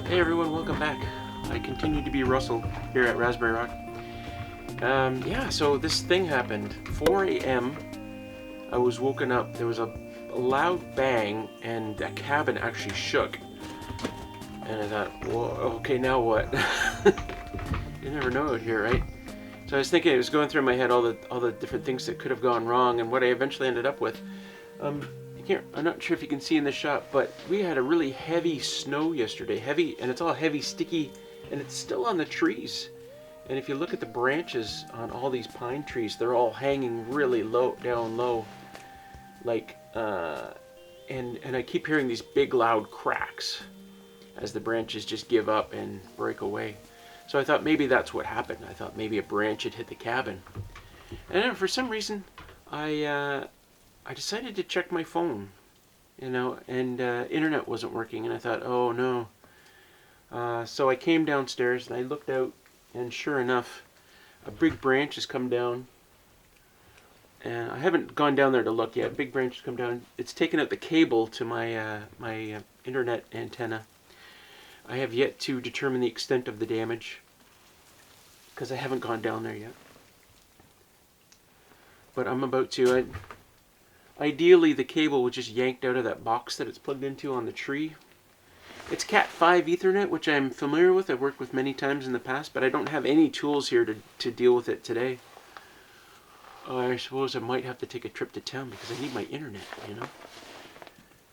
Hey everyone, welcome back. I continue to be Russell here at Raspberry Rock. Yeah, so this thing happened. 4 a.m. I was woken up. There was a loud bang and the cabin actually shook. And I thought, whoa, okay, now what? You never know out here, right? So I was thinking, it was going through my head all the different things that could have gone wrong and what I eventually ended up with. I'm not sure if you can see in the shot, but we had a really heavy snow yesterday. Heavy, and it's all heavy, sticky, and it's still on the trees. And if you look at the branches on all these pine trees, they're all hanging really low, down low. Like, and I keep hearing these big loud cracks as the branches just give up and break away. So I thought maybe that's what happened. I thought maybe a branch had hit the cabin. And then for some reason, I decided to check my phone, and internet wasn't working, and I thought, oh no. So I came downstairs and I looked out, and sure enough, a big branch has come down. And I haven't gone down there to look yet. Big branch has come down. It's taken out the cable to my internet antenna. I have yet to determine the extent of the damage because I haven't gone down there yet. But I'm about to. Ideally, the cable was just yanked out of that box that it's plugged into on the tree. It's Cat 5 Ethernet, which I'm familiar with. I've worked with many times in the past, but I don't have any tools here to deal with it today. I suppose I might have to take a trip to town because I need my internet.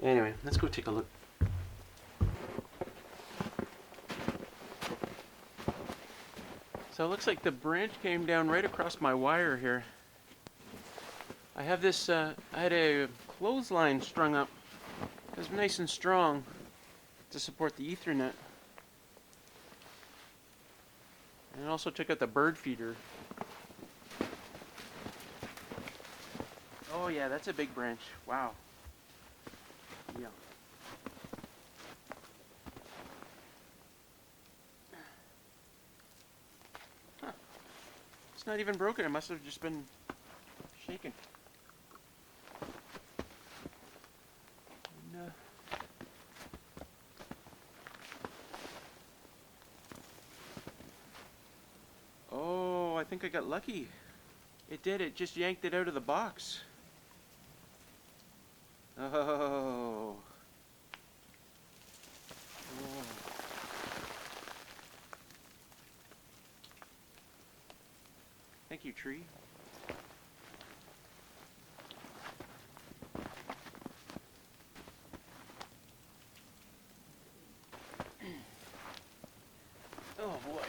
Anyway, let's go take a look. So it looks like the branch came down right across my wire here. I have this, I had a clothesline strung up. It was nice and strong to support the Ethernet. And it also took out the bird feeder. Oh yeah, that's a big branch. Wow. Yeah. Huh. It's not even broken. It must have just been shaken. Oh, I think I got lucky. It did. It just yanked it out of the box. Oh. Oh. Thank you, tree. Oh boy.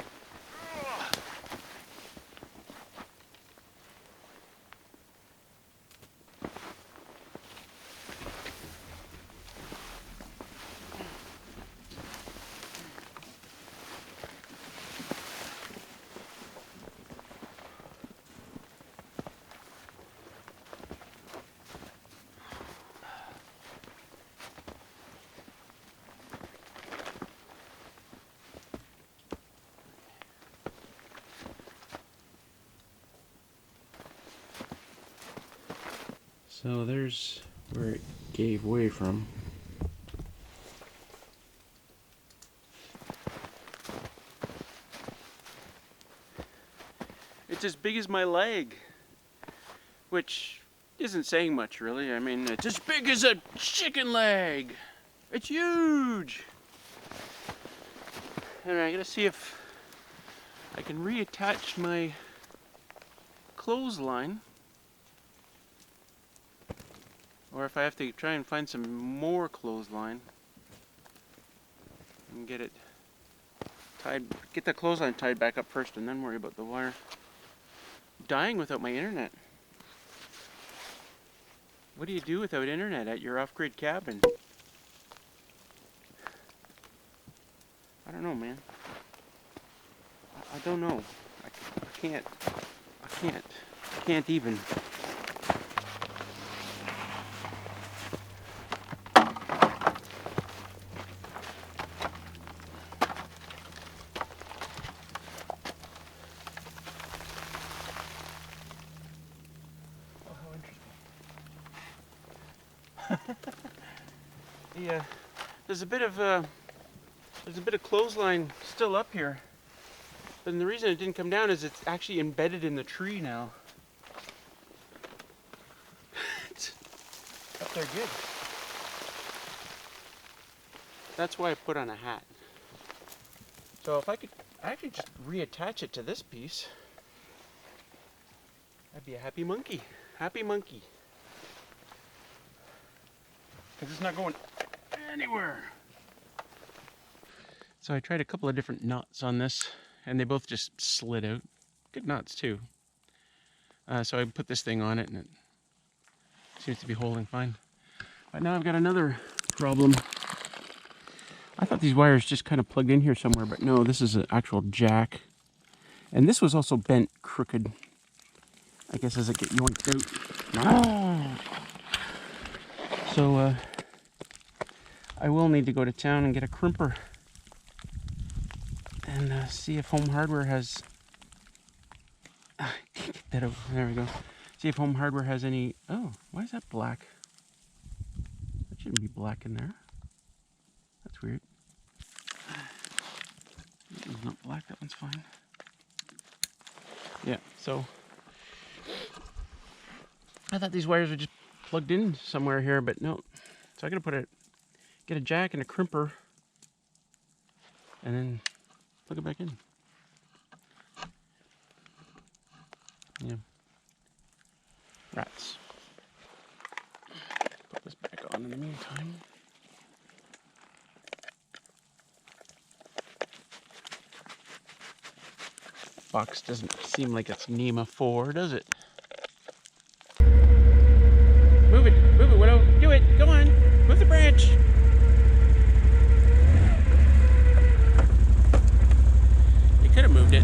So there's where it gave way from. It's as big as my leg, which isn't saying much really. I mean, it's as big as a chicken leg. It's huge. And I gotta see if I can reattach my clothesline, or if I have to try and find some more clothesline and get it tied, get the clothesline tied back up first and then worry about the wire. I'm dying without my internet. What do you do without internet at your off-grid cabin? I don't know, man. I don't know. I can't even. Yeah, there's a bit of There's a bit of clothesline still up here. And the reason it didn't come down is it's actually embedded in the tree now. It's up there good. That's why I put on a hat. So if I could actually just reattach it to this piece, I'd be a happy monkey. Happy monkey. Because it's not going anywhere. So I tried a couple of different knots on this, and they both just slid out. Good knots too. So I put this thing on it, and it seems to be holding fine. But now I've got another problem. I thought these wires just kind of plugged in here somewhere, but no, this is an actual jack. And this was also bent crooked, I guess, as it gets yoinked out. So I will need to go to town and get a crimper and see if Home Hardware has... Get that out. There we go. See if Home Hardware has any... Oh, why is that black? That shouldn't be black in there. That's weird. That one's not black, that one's fine. Yeah, so I thought these wires were just plugged in somewhere here, but no. So I'm gonna get a jack and a crimper and then plug it back in. Yeah. Rats. Put this back on in the meantime. Box doesn't seem like it's NEMA 4, does it? Move it, Widow, do it, come on, move the branch. You could have moved it.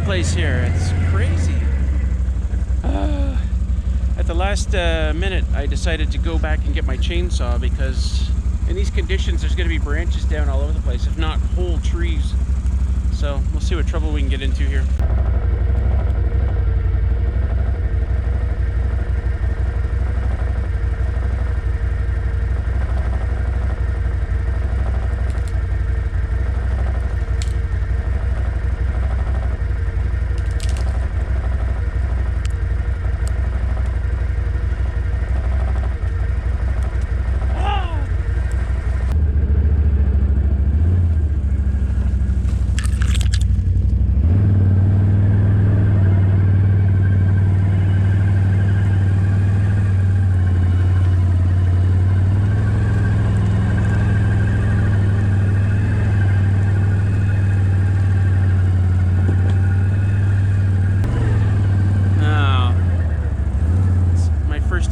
Place here, it's crazy. At the last minute I decided to go back and get my chainsaw because in these conditions there's going to be branches down all over the place, if not whole trees. So we'll see what trouble we can get into here.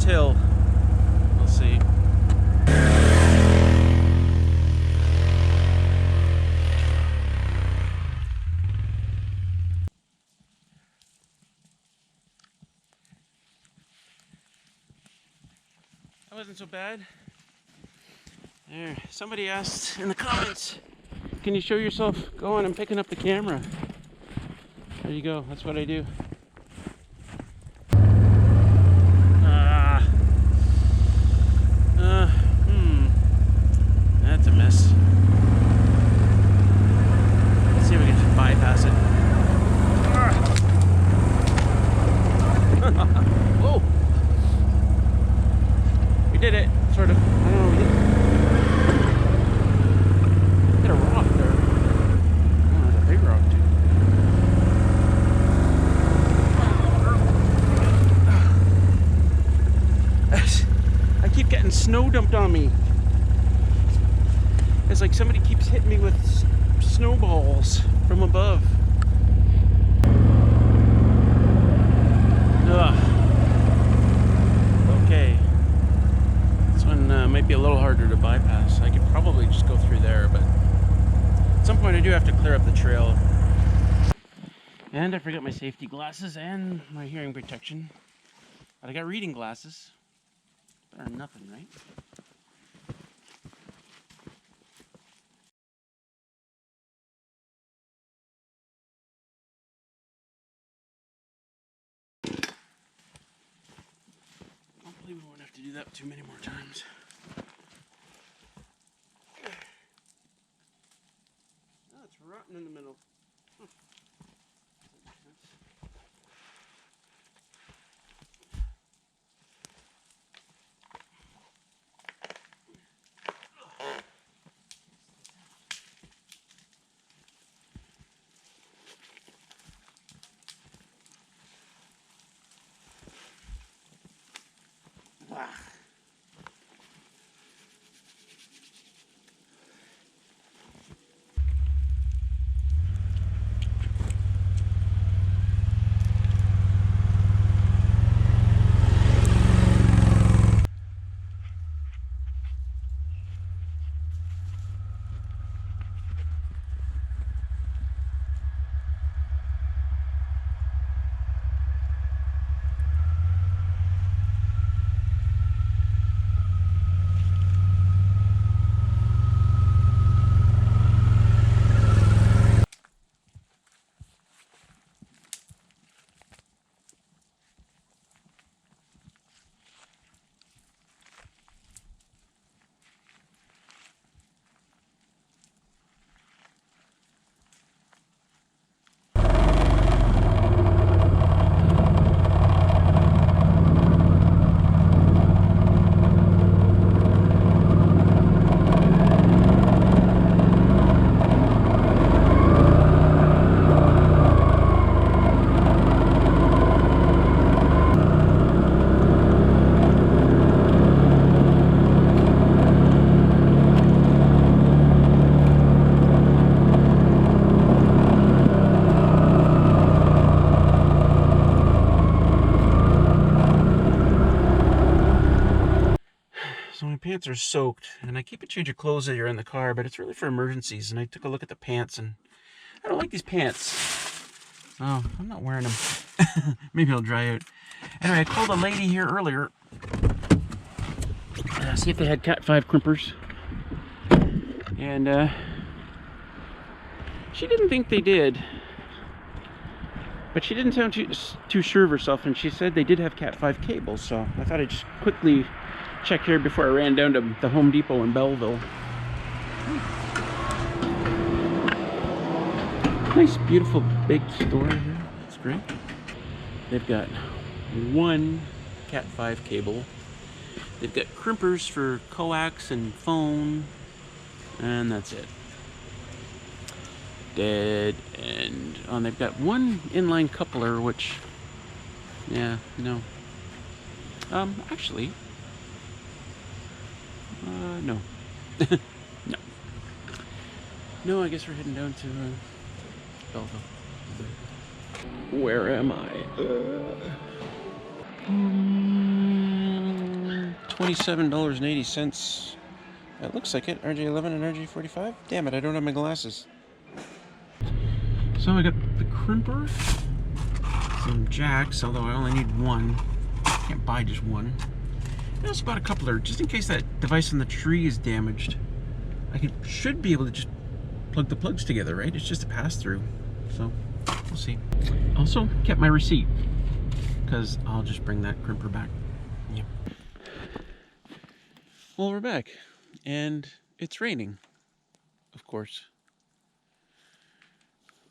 Hill. We'll see. That wasn't so bad. There. Somebody asked in the comments, can you show yourself going and picking up the camera? There you go. That's what I do. That's a mess. Let's see if we can just bypass it. Whoa! We did it, sort of. I don't know what we did. Hit a rock there. Oh, that's a big rock too. snow dumped on me. It's like somebody keeps hitting me with snowballs from above. Ugh. Okay. This one might be a little harder to bypass. I could probably just go through there, but at some point I do have to clear up the trail. And I forgot my safety glasses and my hearing protection. But I got reading glasses. Better than nothing, right? Hopefully we won't have to do that too many more times. Oh, it's rotten in the middle. So my pants are soaked, and I keep a change of clothes that are in the car, but it's really for emergencies. And I took a look at the pants, and I don't like these pants. Oh, I'm not wearing them. Maybe I'll dry out. Anyway, I called a lady here earlier. See if they had Cat 5 crimpers. And she didn't think they did. But she didn't sound too sure of herself, and she said they did have Cat 5 cables, so I thought I'd just quickly check here before I ran down to the Home Depot in Belleville. Nice, beautiful, big store here. It's great. They've got one Cat 5 cable. They've got crimpers for coax and phone, and that's it. Dead end. Oh, and they've got one inline coupler, which, yeah, no. Actually, no. No. No, I guess we're heading down to Belleville. Where am I? $27.80. That looks like it. RJ11 and RJ45. Damn it, I don't have my glasses. So I got the crimper, some jacks, although I only need one. Can't buy just one. I also bought a coupler, just in case that device on the tree is damaged. Should be able to just plug the plugs together, right? It's just a pass-through. So, we'll see. Also, kept my receipt, because I'll just bring that crimper back. Yep. Well, we're back, and it's raining, of course.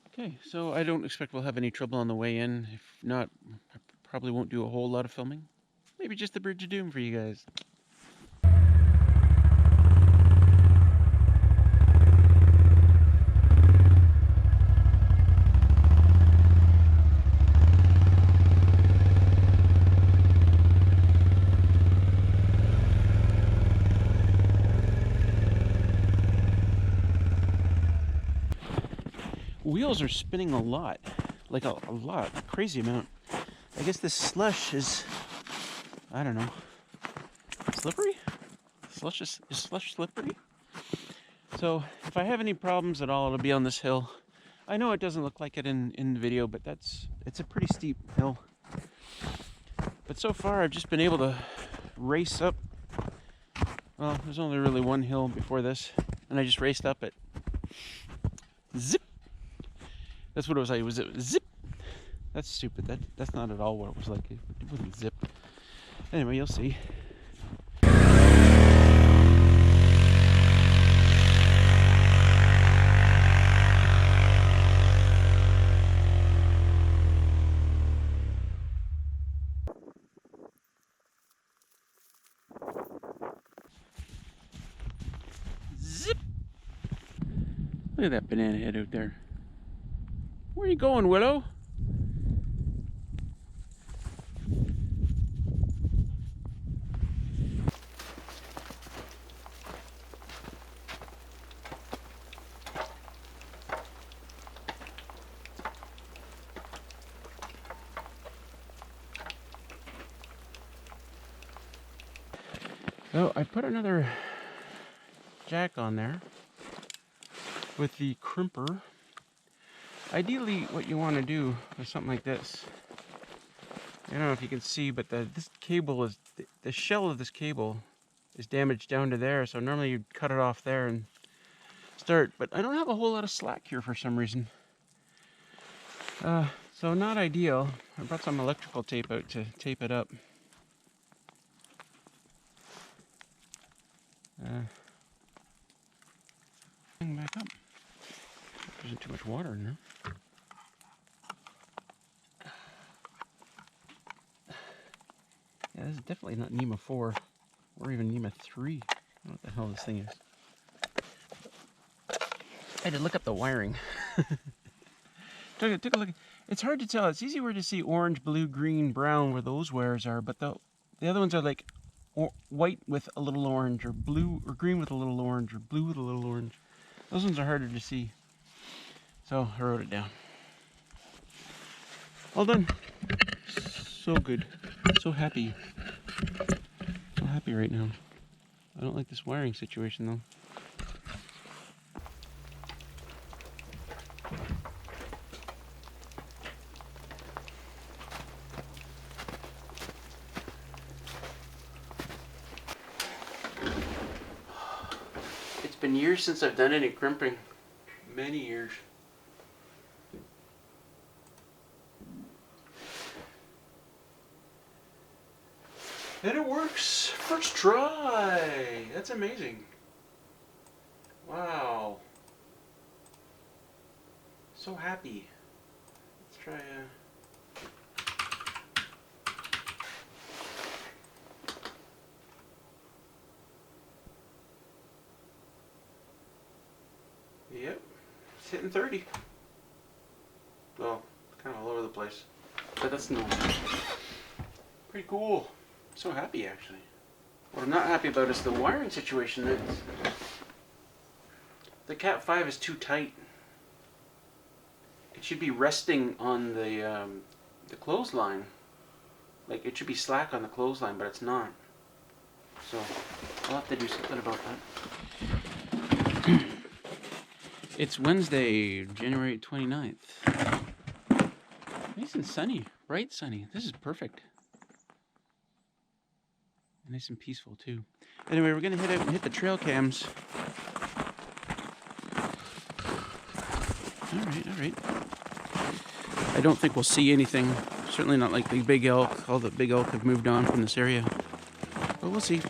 Okay, so I don't expect we'll have any trouble on the way in. If not, I probably won't do a whole lot of filming. Maybe just the Bridge of Doom for you guys. wheels are spinning a lot, like a lot, a crazy amount. I guess this slush is, I don't know, slippery? Is slush slippery? So if I have any problems at all, it'll be on this hill. I know it doesn't look like it in the video, but it's a pretty steep hill. But so far I've just been able to race up. Well, there's only really one hill before this, and I just raced up it. Zip! That's what it was like. Was it zip? That's stupid. That's not at all what it was like. It wasn't zip. Anyway, you'll see. Zip! Look at that banana head out there. Where are you going, Willow? So I put another jack on there with the crimper. Ideally, what you want to do is something like this. I don't know if you can see, but this cable is, the shell of this cable is damaged down to there, so normally you'd cut it off there and start, but I don't have a whole lot of slack here for some reason. So not ideal. I brought some electrical tape out to tape it up. Back up. There isn't too much water in there. Yeah, this is definitely not NEMA 4 or even NEMA 3. I don't know what the hell this thing is. I had to look up the wiring. Took a look. It's hard to tell. It's easier to see orange, blue, green, brown where those wires are, but the other ones are like white with a little orange, or blue or green with a little orange, or blue with a little orange. Those ones are harder to see. So I wrote it down. All done. So good. So happy. So happy right now. I don't like this wiring situation though. It's been years since I've done any crimping. Many years. And it works! First try! That's amazing. Wow. So happy. Let's try Yep. It's hitting 30. Well, kind of all over the place. But that's normal. Pretty cool. So happy actually. What I'm not happy about is the wiring situation. The Cat 5 is too tight. It should be resting on the clothesline. Like it should be slack on the clothesline, but it's not. So I'll have to do something about that. It's Wednesday, January 29th. Nice and sunny, bright sunny. This is perfect. Nice and peaceful too. Anyway, we're gonna head out and hit the trail cams. Alright. I don't think we'll see anything. Certainly not like the big elk. All the big elk have moved on from this area. But we'll see.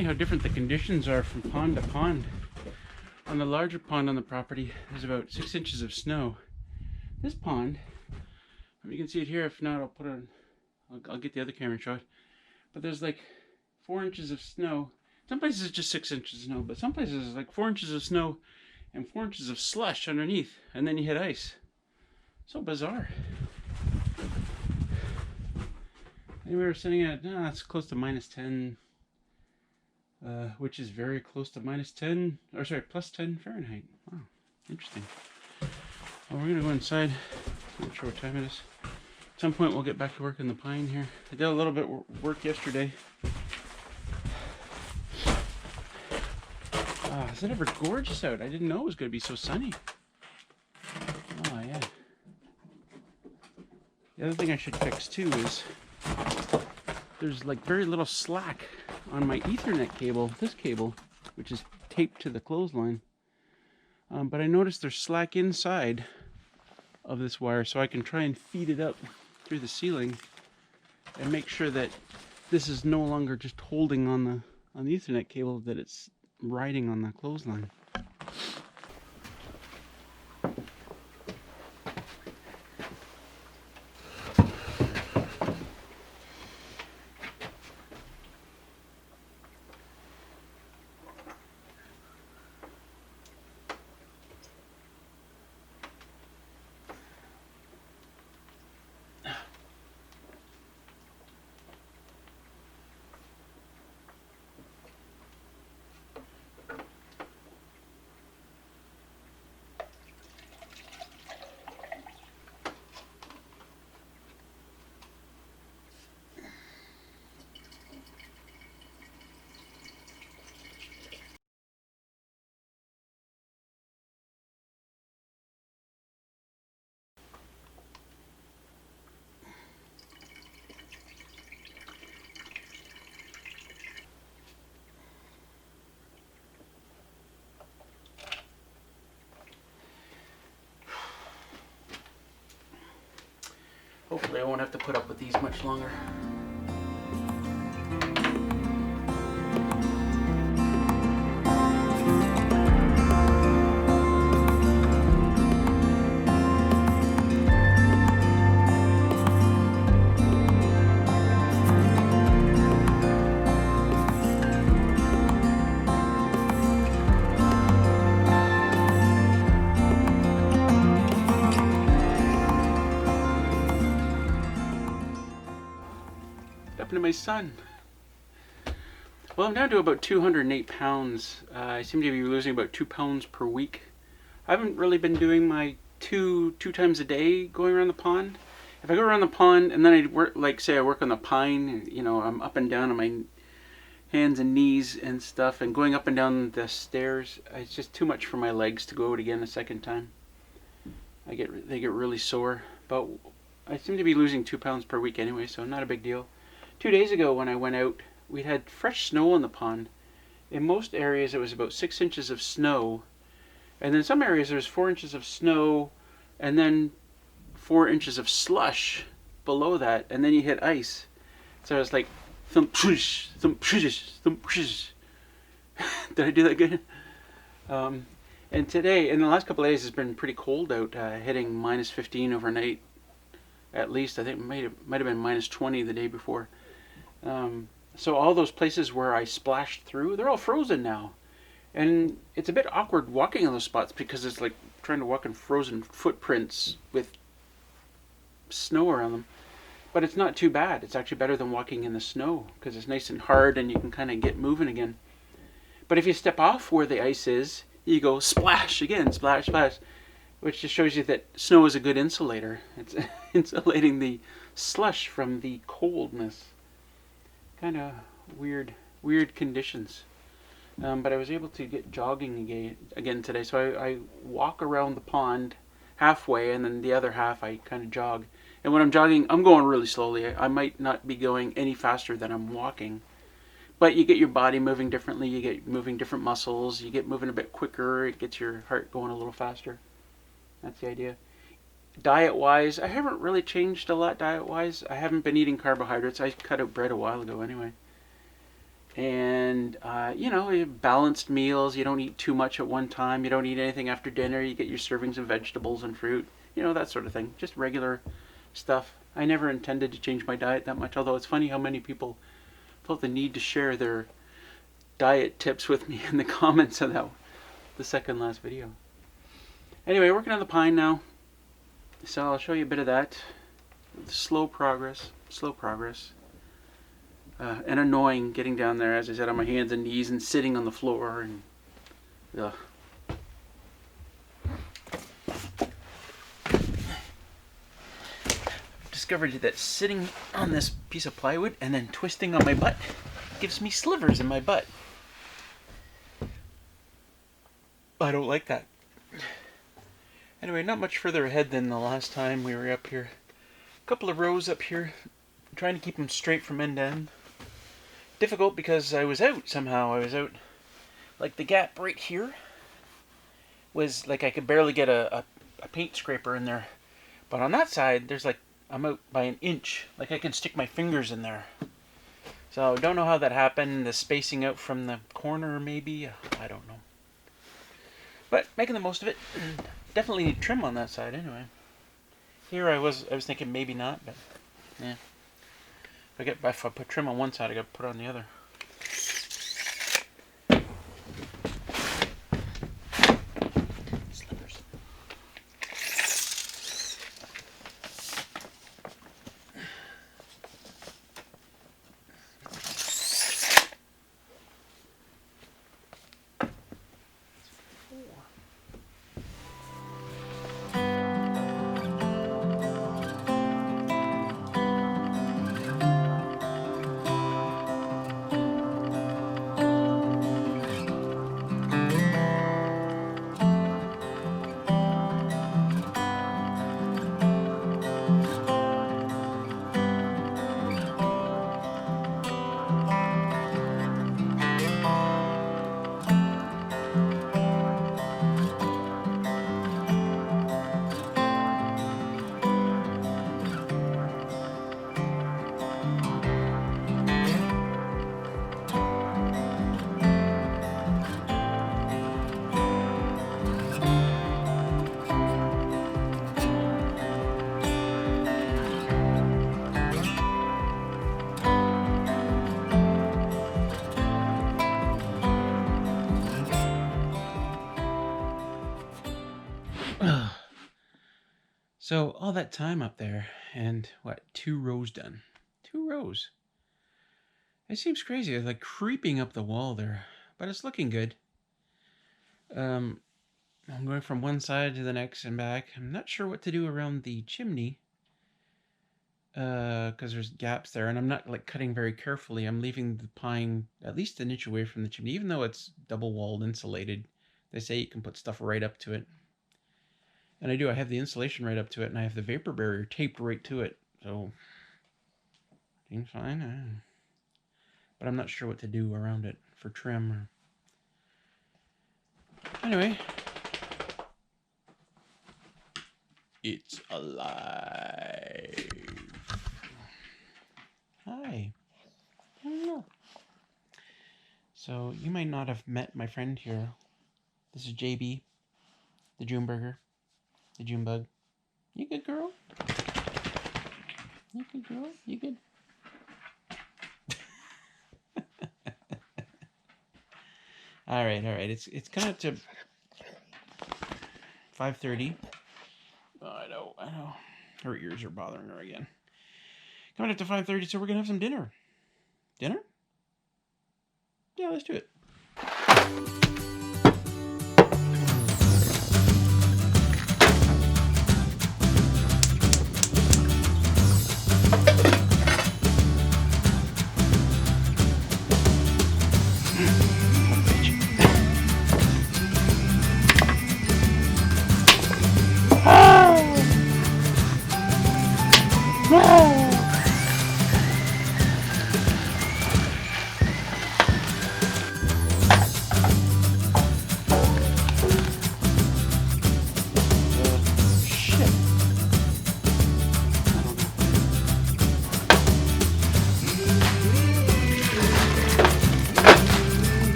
funny how different the conditions are from pond to pond. On the larger pond on the property, there's about 6 inches of snow. This pond, you can see it here. If not, I'll put it on. I'll get the other camera and show it. But there's like 4 inches of snow. Some places it's just 6 inches of snow, but some places it's like 4 inches of snow and 4 inches of slush underneath, and then you hit ice. So bizarre. And we were sitting at, it's close to -10, which is very close to -10, or sorry, +10 Fahrenheit. Wow, interesting. Well, we're gonna go inside. I'm not sure what time it is. At some point we'll get back to work in the pine here. I did a little bit of work yesterday. Is it ever gorgeous out? I didn't know it was going to be so sunny. Oh, yeah. The other thing I should fix too is there's like very little slack on my Ethernet cable, this cable, which is taped to the clothesline. But I noticed there's slack inside of this wire, so I can try and feed it up through the ceiling and make sure that this is no longer just holding on the Ethernet cable, that it's riding on the clothesline. Hopefully I won't have to put up with these much longer. To my son. Well, I'm down to about 208 pounds. I seem to be losing about 2 pounds per week. I haven't really been doing my two times a day going around the pond. If I go around the pond and then I work, like say I work on the pine, you know, I'm up and down on my hands and knees and stuff, and going up and down the stairs, it's just too much for my legs to go out again a second time. They get really sore. But I seem to be losing 2 pounds per week anyway, so not a big deal. 2 days ago when I went out, we had fresh snow on the pond. In most areas it was about 6 inches of snow, and then some areas there's 4 inches of snow and then 4 inches of slush below that, and then you hit ice. So it's like thump push, thump push, thump push. Did I do that good? And today, in the last couple of days, it's been pretty cold out, hitting -15 overnight. At least I think it might have been -20 the day before. So all those places where I splashed through, they're all frozen now. And it's a bit awkward walking on those spots because it's like trying to walk in frozen footprints with snow around them. But it's not too bad. It's actually better than walking in the snow because it's nice and hard and you can kind of get moving again. But if you step off where the ice is, you go splash again, splash, splash, which just shows you that snow is a good insulator. It's insulating the slush from the coldness. Kind of weird conditions. But I was able to get jogging again today. So I walk around the pond halfway, and then the other half I kind of jog. And when I'm jogging, I'm going really slowly. I might not be going any faster than I'm walking. But you get your body moving differently. You get moving different muscles. You get moving a bit quicker. It gets your heart going a little faster. That's the idea. Diet-wise, I haven't really changed a lot diet-wise. I haven't been eating carbohydrates. I cut out bread a while ago anyway. And, balanced meals. You don't eat too much at one time. You don't eat anything after dinner. You get your servings of vegetables and fruit. That sort of thing. Just regular stuff. I never intended to change my diet that much, although it's funny how many people felt the need to share their diet tips with me in the comments of the second last video. Anyway, working on the pine now. So I'll show you a bit of that. Slow progress. And annoying getting down there, as I said, on my hands and knees and sitting on the floor. And I've discovered that sitting on this piece of plywood and then twisting on my butt gives me slivers in my butt. I don't like that. Anyway, not much further ahead than the last time we were up here. A couple of rows up here, trying to keep them straight from end to end. Difficult because I was out somehow. I was out, like the gap right here was like I could barely get a paint scraper in there. But on that side, there's like, I'm out by an inch. Like I can stick my fingers in there. So don't know how that happened. The spacing out from the corner maybe. I don't know. But making the most of it. Definitely need trim on that side anyway. Here I was thinking maybe not, but yeah. If I put trim on one side, I got to put it on the other. Slippers. So all that time up there, and what, 2 rows done? 2 rows. It seems crazy. It's like creeping up the wall there, but it's looking good. I'm going from one side to the next and back. I'm not sure what to do around the chimney, because there's gaps there, and I'm not like cutting very carefully. I'm leaving the pine at least an inch away from the chimney, even though it's double walled, insulated. They say you can put stuff right up to it. And I do. I have the insulation right up to it, and I have the vapor barrier taped right to it. So, seems fine. But I'm not sure what to do around it for trim. Anyway. It's alive. Hi. Hello. So, you might not have met my friend here. This is JB, the June Burger. The June bug. You good, girl? You good, girl? You good? All right. It's coming up to 5:30. Oh, I know. Her ears are bothering her again. Coming up to 5:30, so we're gonna have some dinner. Dinner? Yeah, let's do it.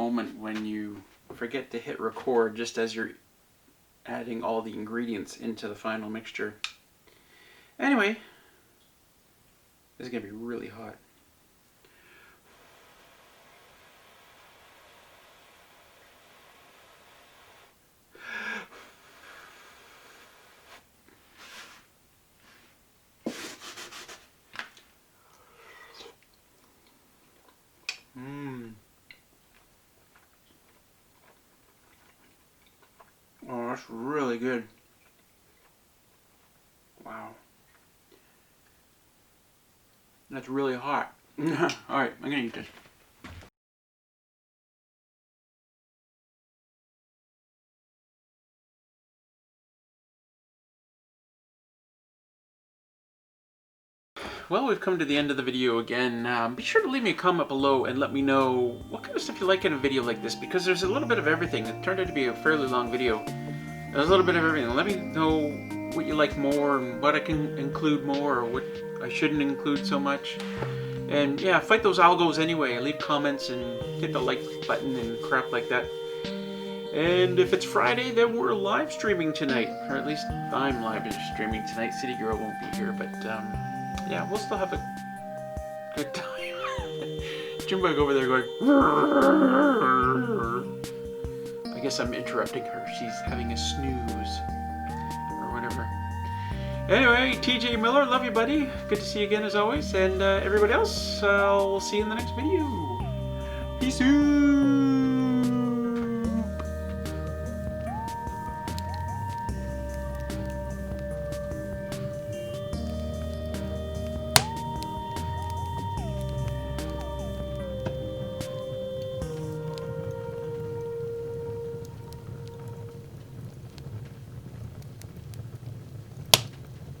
moment when you forget to hit record just as you're adding all the ingredients into the final mixture. Anyway, this is going to be really hot. Oh, that's really good. Wow. That's really hot. Alright, I'm gonna eat this. Well, we've come to the end of the video again. Be sure to leave me a comment below and let me know what kind of stuff you like in a video like this, because there's a little bit of everything. It turned out to be a fairly long video. There's a little bit of everything. Let me know what you like more and what I can include more or what I shouldn't include so much. And yeah, fight those algos anyway. Leave comments and hit the like button and crap like that. And if it's Friday, then we're live streaming tonight. Or at least I'm live streaming tonight. City Girl won't be here, but yeah, we'll still have a good time. Junebug over there going... I guess I'm interrupting her. She's having a snooze. Or whatever. Anyway, TJ Miller, love you, buddy. Good to see you again as always. And everybody else, we'll see you in the next video. Peace out.